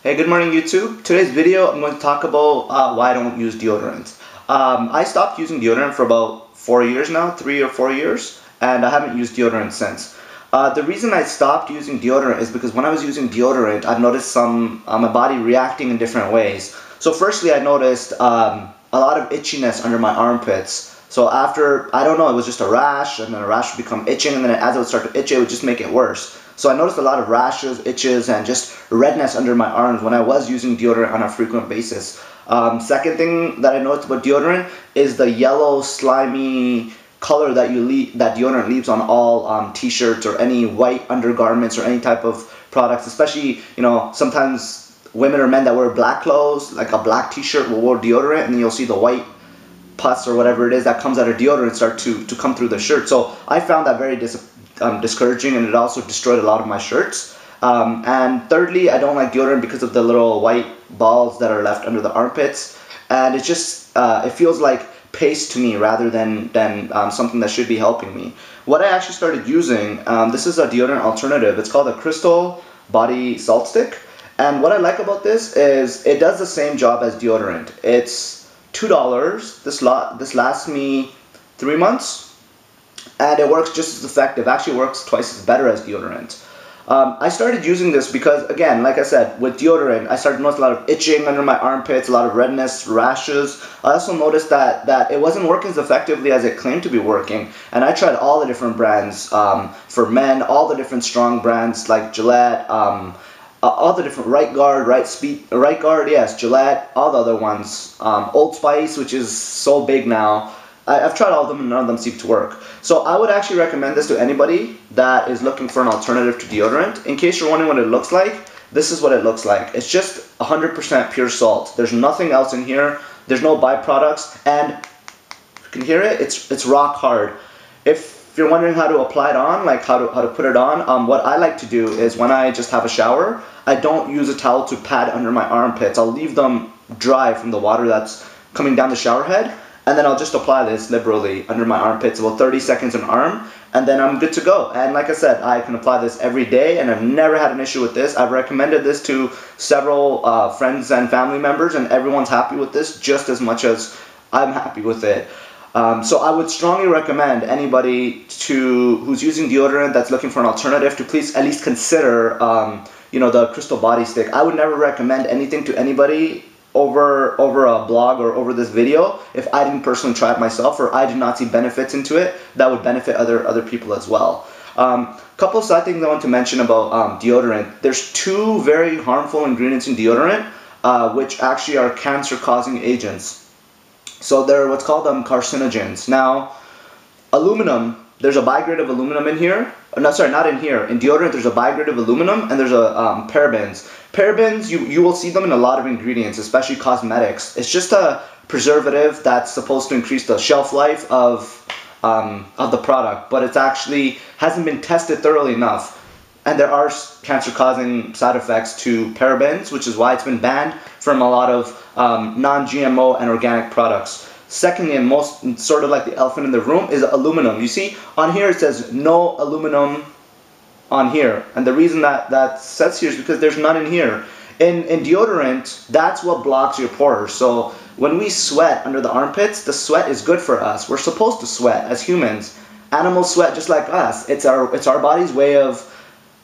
Hey, good morning YouTube. Today's video I'm going to talk about why I don't use deodorant. I stopped using deodorant for about 4 years now, 3 or 4 years, and I haven't used deodorant since. The reason I stopped using deodorant is because when I was using deodorant, I've noticed my body reacting in different ways. So firstly, I noticed a lot of itchiness under my armpits. So after, I don't know, it was just a rash, and then a rash would become itching, and then as it would start to itch, it would just make it worse. So I noticed a lot of rashes, itches, and just redness under my arms when I was using deodorant on a frequent basis. Second thing that I noticed about deodorant is the yellow, slimy color that deodorant leaves on all t-shirts or any white undergarments or any type of products, especially, sometimes women or men that wear black clothes, like a black t-shirt will wear deodorant, and then you'll see the white pus or whatever it is that comes out of deodorant start to come through the shirt. So I found that very discouraging, and it also destroyed a lot of my shirts. And thirdly, I don't like deodorant because of the little white balls that are left under the armpits, and it just it feels like paste to me rather than something that should be helping me. What I actually started using, this is a deodorant alternative. It's called a Crystal Body Salt Stick, and what I like about this is it does the same job as deodorant. It's $2. This lasts me 3 months, and it works just as effective. Actually works twice as better as deodorant. I started using this because, again, like I said, with deodorant, I started to notice a lot of itching under my armpits, a lot of redness, rashes. I also noticed that it wasn't working as effectively as it claimed to be working. And I tried all the different brands for men, all the different strong brands like Gillette, all the different Right Guard, yes, Gillette, all the other ones. Old Spice, which is so big now. I've tried all of them and none of them seem to work. So I would actually recommend this to anybody that is looking for an alternative to deodorant. In case you're wondering what it looks like, this is what it looks like. It's just 100% pure salt. There's nothing else in here. There's no byproducts, and you can hear it, it's rock hard. If you're wondering how to apply it on, like how to put it on, what I like to do is when I just have a shower, I don't use a towel to pad under my armpits. I'll leave them dry from the water that's coming down the shower head, and then I'll just apply this liberally under my armpits, about 30 seconds an arm, and then I'm good to go. And like I said, I can apply this every day, and I've never had an issue with this. I've recommended this to several friends and family members, and everyone's happy with this just as much as I'm happy with it. So I would strongly recommend anybody who's using deodorant that's looking for an alternative to please at least consider the Crystal Body Stick. I would never recommend anything to anybody over a blog or over this video if I didn't personally try it myself, or I did not see benefits into it that would benefit other people as well. Couple of side things I want to mention about deodorant. There's 2 very harmful ingredients in deodorant which actually are cancer-causing agents. So they're what's called carcinogens. Now, aluminum, there's a bigrade of aluminum in here. No, sorry, not in here. In deodorant, there's a bigrade of aluminum, and there's a parabens. Parabens, you will see them in a lot of ingredients, especially cosmetics. It's just a preservative that's supposed to increase the shelf life of the product, but it's actually hasn't been tested thoroughly enough. And there are cancer-causing side effects to parabens, which is why it's been banned from a lot of non-GMO and organic products. Secondly, and most sort of like the elephant in the room, is aluminum. You see, on here it says no aluminum on here. And the reason that says here is because there's none in here. In deodorant, that's what blocks your pores. So when we sweat under the armpits, the sweat is good for us. We're supposed to sweat as humans. Animals sweat just like us. It's our body's way of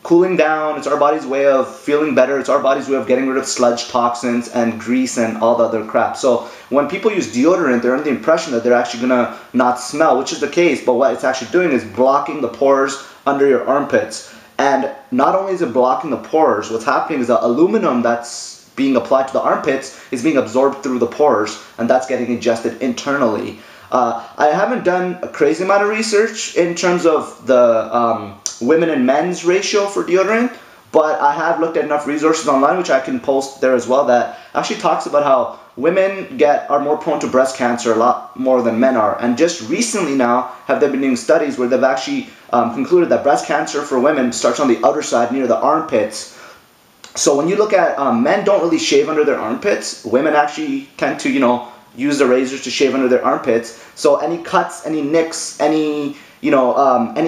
cooling down, it's our body's way of feeling better, it's our body's way of getting rid of sludge, toxins, and grease, and all the other crap. So when people use deodorant, they're under the impression that they're actually gonna not smell, which is the case, but what it's actually doing is blocking the pores under your armpits. And not only is it blocking the pores, what's happening is the aluminum that's being applied to the armpits is being absorbed through the pores, and that's getting ingested internally. I haven't done a crazy amount of research in terms of the women and men's ratio for deodorant, but I have looked at enough resources online, which I can post there as well, that actually talks about how women are more prone to breast cancer a lot more than men are. And just recently now have they been doing studies where they've actually concluded that breast cancer for women starts on the outer side near the armpits. So when you look at men don't really shave under their armpits, women actually tend to use the razors to shave under their armpits. So any cuts, any nicks, any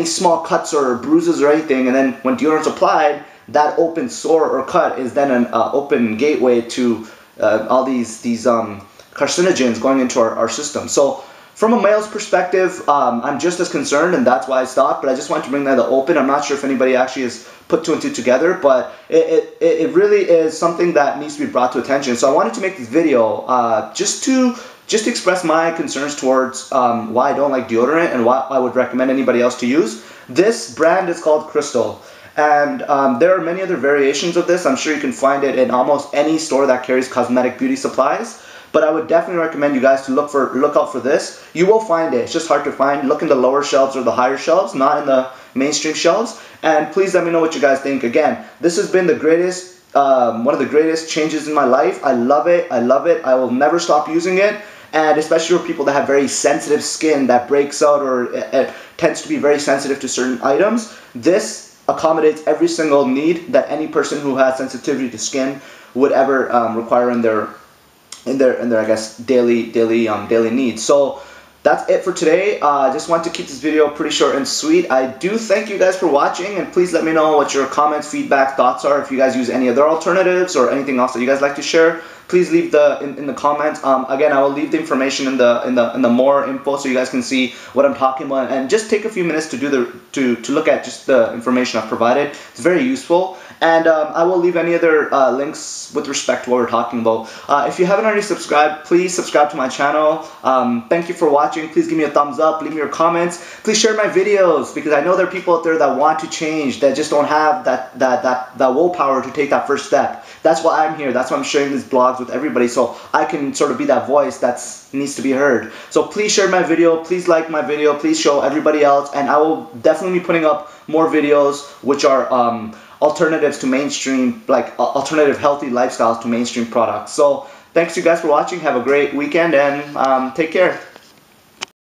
small cuts or bruises or anything, and then when deodorant's applied, that open sore or cut is then an open gateway to all these carcinogens going into our system. So from a male's perspective, I'm just as concerned, and that's why I stopped, but I just wanted to bring that open. I'm not sure if anybody actually has put two and two together, but it really is something that needs to be brought to attention. So I wanted to make this video just to express my concerns towards why I don't like deodorant and why I would recommend anybody else to use. This brand is called Crystal, and there are many other variations of this. I'm sure you can find it in almost any store that carries cosmetic beauty supplies. But I would definitely recommend you guys to look out for this. You will find it. It's just hard to find. Look in the lower shelves or the higher shelves, not in the mainstream shelves. And please let me know what you guys think. Again, this has been the greatest, one of the greatest changes in my life. I love it. I love it. I will never stop using it. And especially for people that have very sensitive skin that breaks out or tends to be very sensitive to certain items, this accommodates every single need that any person who has sensitivity to skin would ever require in their I guess daily needs. So that's it for today. I just want to keep this video pretty short and sweet. I do thank you guys for watching, and please let me know what your comments, feedback, thoughts are. If you guys use any other alternatives or anything else that you guys like to share, please leave in the comments. Again, I will leave the information in the more info so you guys can see what I'm talking about, and just take a few minutes to to look at just the information I've provided. It's very useful. And I will leave any other links with respect to what we're talking about. If you haven't already subscribed, please subscribe to my channel. Thank you for watching. Please give me a thumbs up. Leave me your comments. Please share my videos, because I know there are people out there that want to change, that just don't have that willpower to take that first step. That's why I'm here. That's why I'm sharing these blogs with everybody, so I can sort of be that voice that needs to be heard. So please share my video. Please like my video. Please show everybody else. And I will definitely be putting up more videos which are alternatives to mainstream, like alternative healthy lifestyles to mainstream products. So thanks you guys for watching. Have a great weekend, and take care.